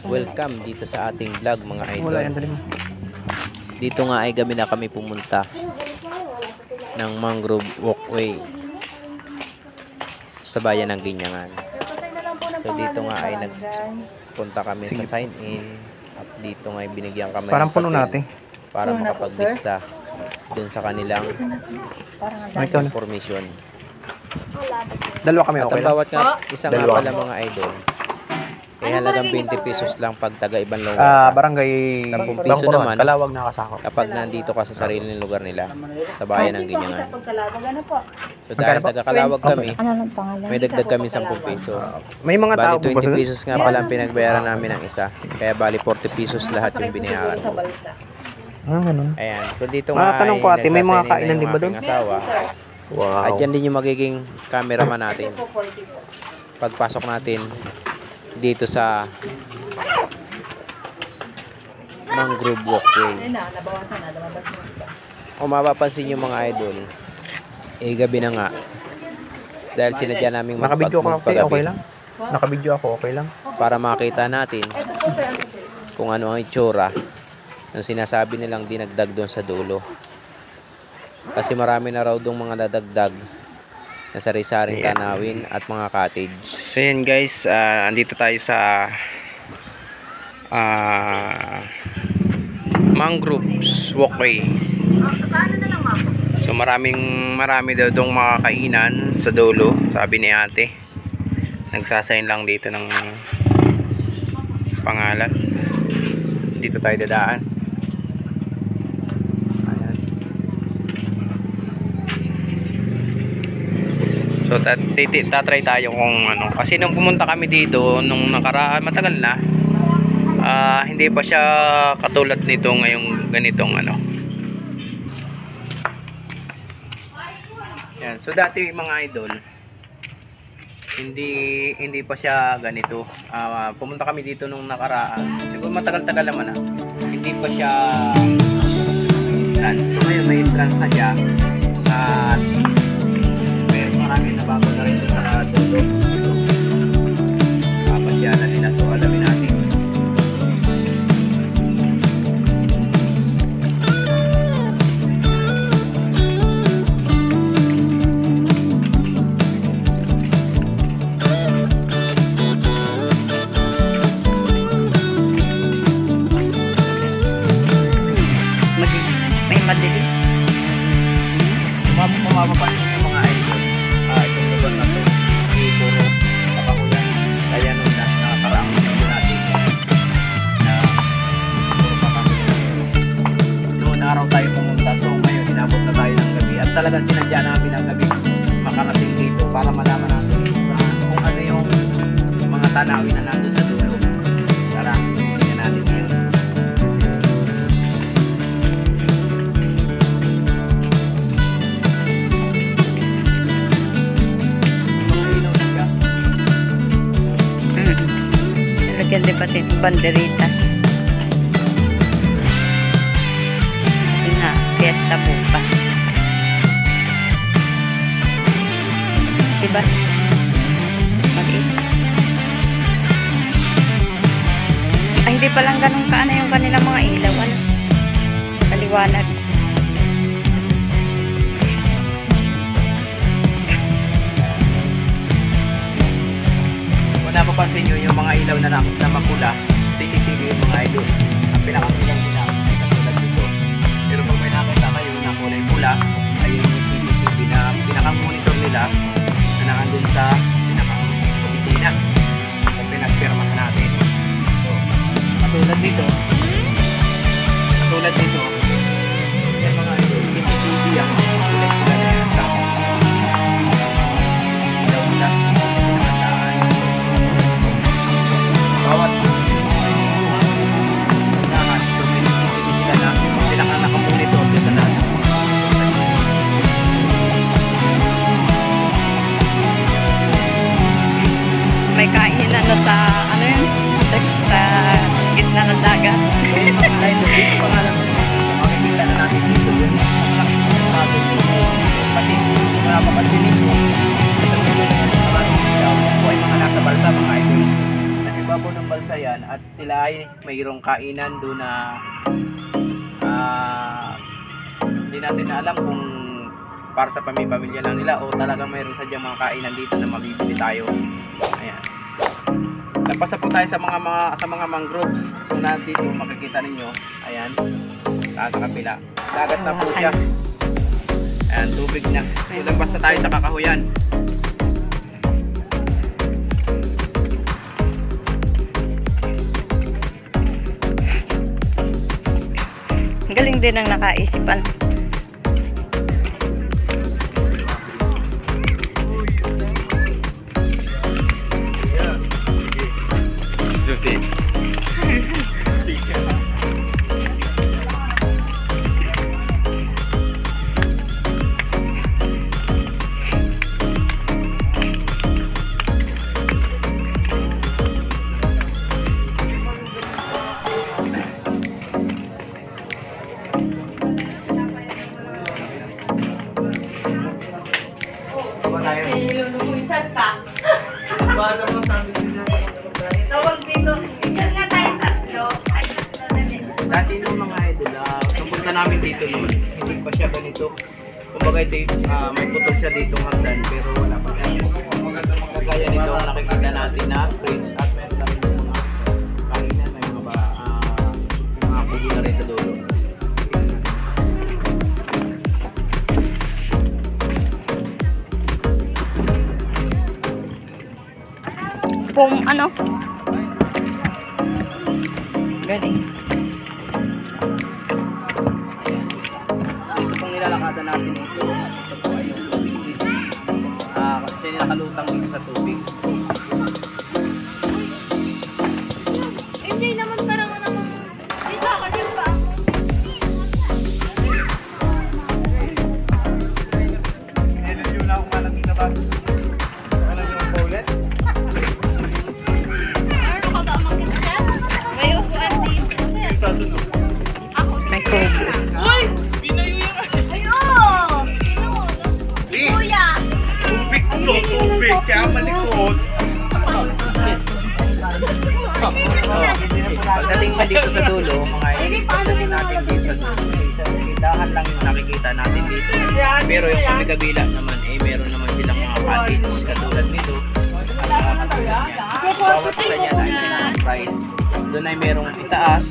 Welcome dito sa ating vlog mga idol. Dito nga ay gabi na kami pumunta ng mangrove walkway sa bayan ng Ginyangan. So dito nga ay nagpunta kami sa sign in at dito nga ay binigyan kami parang puno natin para makapaglista dun sa kanilang information. Dalawa kami, at okay ang bawat nga isa nga Dalawa. pala mga idol ay halagang 20 pesos lang pag taga ibang lugar. Barangay 10 piso naman Kalawag na kasako. kapag nandito ka sa sariling lugar nila sa bayan ng Ginyangan. So Magkano dahil po? taga Kalawag kami, Ano lang pangalan? may dagdag kami 10 peso. May mga tao Bali po ba 20 pesos nga pala ang pinagbayaran namin ng isa. Kaya bali 40 pesos lahat yung binayaran ko. Ganun. Ayan. So dito nga Tanong ko ate, may mga kainan din ba doon? Asawa. Wow. At yan din yung magiging cameraman natin. Pagpasok natin dito sa mangrove walkway. Kung mapapansin yung mga idol, gabi na nga. Dahil sinadya namin Nakabidyo ako, okay magpagabi lang. Nakabidyo ako, okay lang. para makita natin kung ano ang itsura ng sinasabi nilang dinagdag doon sa dulo. Kasi marami na raw doong mga dadagdag na sari-saring tanawin at mga cottage. So yan guys, andito tayo sa mangroves walkway. So marami daw doong mga kainan sa dulo, sabi ni ate. Nagsasign lang dito ng pangalan. Dito tayo dadaan. Ayan. So tatry tayo kung ano. Kasi nung pumunta kami dito nung nakaraan, matagal na. Hindi pa siya katulad nito ngayong ganitong ano. Yan. So dati mga idol, hindi pa siya ganito. Pumunta kami dito nung nakaraan. Siguro matagal-tagal naman na. Hindi pa siya entrance. So ngayon may entrance na siya. At marami na bago na rin sa dulo. Papasyalan nila. So alamin natin. May madali. Mapapansin yung mga idol. Itong lugar na to. Puro kapakuyan. Kaya nung nakakaraang video natin na puro kapakuyan. Noon araw tayo pumunta. So ngayon inabot na tayo ng gabi. At talagang sinadya namin ang gabi makarating dito para malaman natin kung ano yung mga tanawin na nandun sa dulo. Tara, tingnan natin ngayon. Lagyan din pati banderitas. Ito na, fiesta bukas. Diba? Maliit. Ay, hindi pa lang ganun kaana yung kanilang mga ilaw. Ano? Kaliwanag. Kung napapansin nyo yung mga ilaw na makula, CCTV yung mga idol. Ang pinakamulang nila ay katulad dito. Pero pag may nakita kayo na kulay pula, ay yung CCTV na pinakamonitor nila na nakandun sa pinaka-opisina. So pinagpirma natin. So, katulad dito, yung mga idol, CCTV ang kulay pula na yan. Ilaw nila. Bawat lahat tumititigil sila na pinaka-nakamonitor doon sa lahat. May kainan na sa, ano yun? Sa gitna ng dagat. Ayan, at sila ay mayroong kainan doon na hindi natin alam kung para sa pamilya lang nila o talagang mayroong sadyang mga kainan dito na mabibili tayo. Ayan. Tapos po tayo sa mga mangroves. So dito makikita ninyo, ayan, sa kapila. Dagat na po siya. Ayan, tubig na. So lagpas na tayo sa kakahuyan. Galing din ang nakaisipan. Ilulubuisan ka. Tawag dito. Ikan nga tayo tatlo. Ay, Dati nung mga idol, napunta namin dito noon, hindi pa siya ganito. Kumbaga ito, may putol siya dito hagdan, pero wala pa siya. Kagaya nito ang nakikita natin na bridge at meron na rin mga kainan, may mga pugi na rin sa dulo. Ano? Galing. Ito pong nilalakada natin ito. Ito po ay yung tubig dito. Kasi nakalutang dito sa tubig. hindi naman parang naman. Dito ako din ba? Pinelyo na akong malang itabas. Ano yung bowlet? Ano ka ba makita? May upuan dito. May kubo. Uy! Pinayo yung... Ayun! Kuya! Tubig to, tubig. Kaya malikot. Pagdating pa dito sa dulo, mga pagdating natin dito sa dulo, dahan lang yung nakikita natin dito. Pero yung kami kabila naman, meron naman silang mga cottage katulad nito. Bawat isa niya ay may price. Doon ay merong itaas.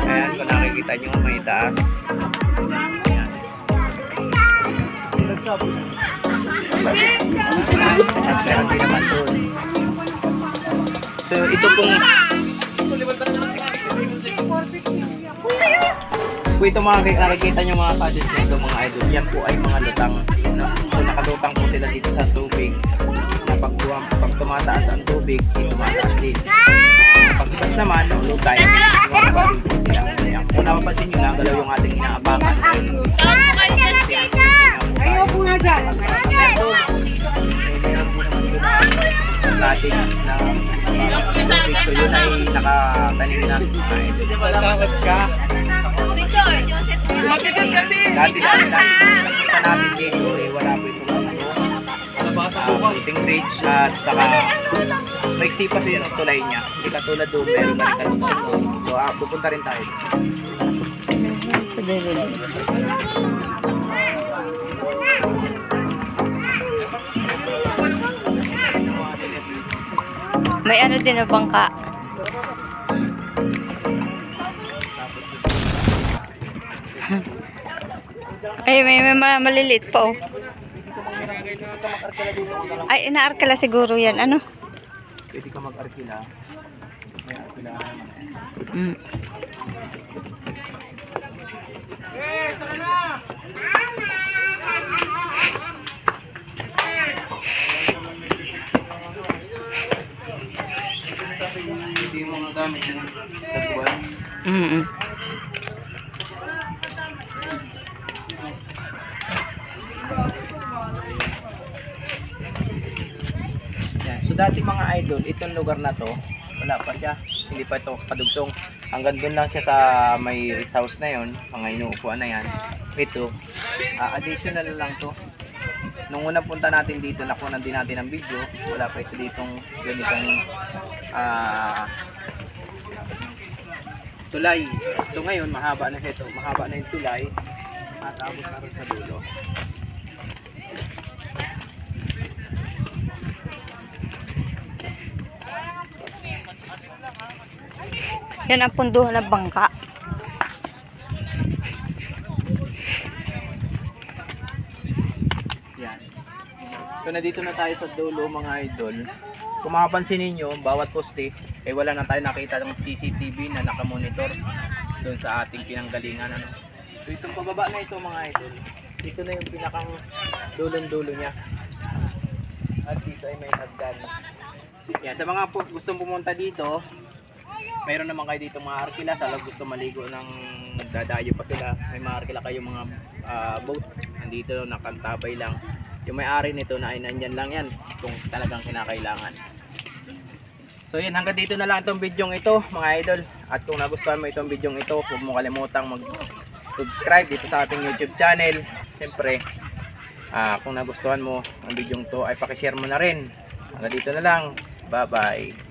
Ayan, kung nakikita nyo, may itaas. Ayan. At meron din naman doon. So, ito pong kung ito mga nakikita nyo mga cottage nito mga idol, yan po ay mga lutang. So, nakalutang po sila dito sa tubig. Na pag tumataas ang tubig, tumataas din. Pagkitas naman, lutay, mababalik po sila. Ayan. Kung napapansin nyo lang, galaw yung ating inaabakan. Ayaw po nga dyan. Cottage na so yun ay nakatanim na mga idol. Matakot ka. Picture, Joseph. Matigas kasi. Dati nakita natin dito wala po itong puting bridge at saka maiksi pa siya ng tulay niya. Hindi katulad doon, meron na rin kalutang doon. So pupunta rin tayo. May ano din na bangka. Ay, may maliliit pa oh. Ay, inaarkala siguro yan. Ano? Pwede ka mag-arkila. May arkila naman. Mm. Hindi yung mga gamit na nagbuwan. Mm-mm. Yan. So dati mga idol, itong lugar na to, wala pa siya. Hindi pa ito kadugsong. Hanggang doon lang siya sa may rest house na yon, mga inuupuan na yan. Ito, additional lang to. Nung unang punta natin dito, nakuha din natin ang video. Wala pa ito ditong ganitong tulay. So ngayon, mahaba na ito. Mahaba na yung tulay. At abot na rin sa dulo. Yan ang punduhan ng bangka. Yan. So nandito na tayo sa dulo mga idol. Kung makapansin ninyo, bawat poste, wala na tayo nakita ng CCTV na nakamonitor doon sa ating pinanggalingan. Ano. So itong pababa na ito mga idol, dito na yung pinakang dulong-dulo niya. At dito ay may hagdan. Yan, sa mga gustong pumunta dito, mayroon naman kayo dito mga arkila. Sa gusto maligo ng dadayo pa sila, may mga arkila kayo mga boat. Nandito nakantabay lang. Yung may-ari nito na ay nandyan lang yan kung talagang kinakailangan. So yun, hanggang dito na lang itong bidyong ito mga idol. At kung nagustuhan mo itong bidyong ito, huwag mo kalimutang mag-subscribe dito sa ating YouTube channel. Siyempre, kung nagustuhan mo ang bidyong to ay pakishare mo na rin. Hanggang dito na lang. Bye bye.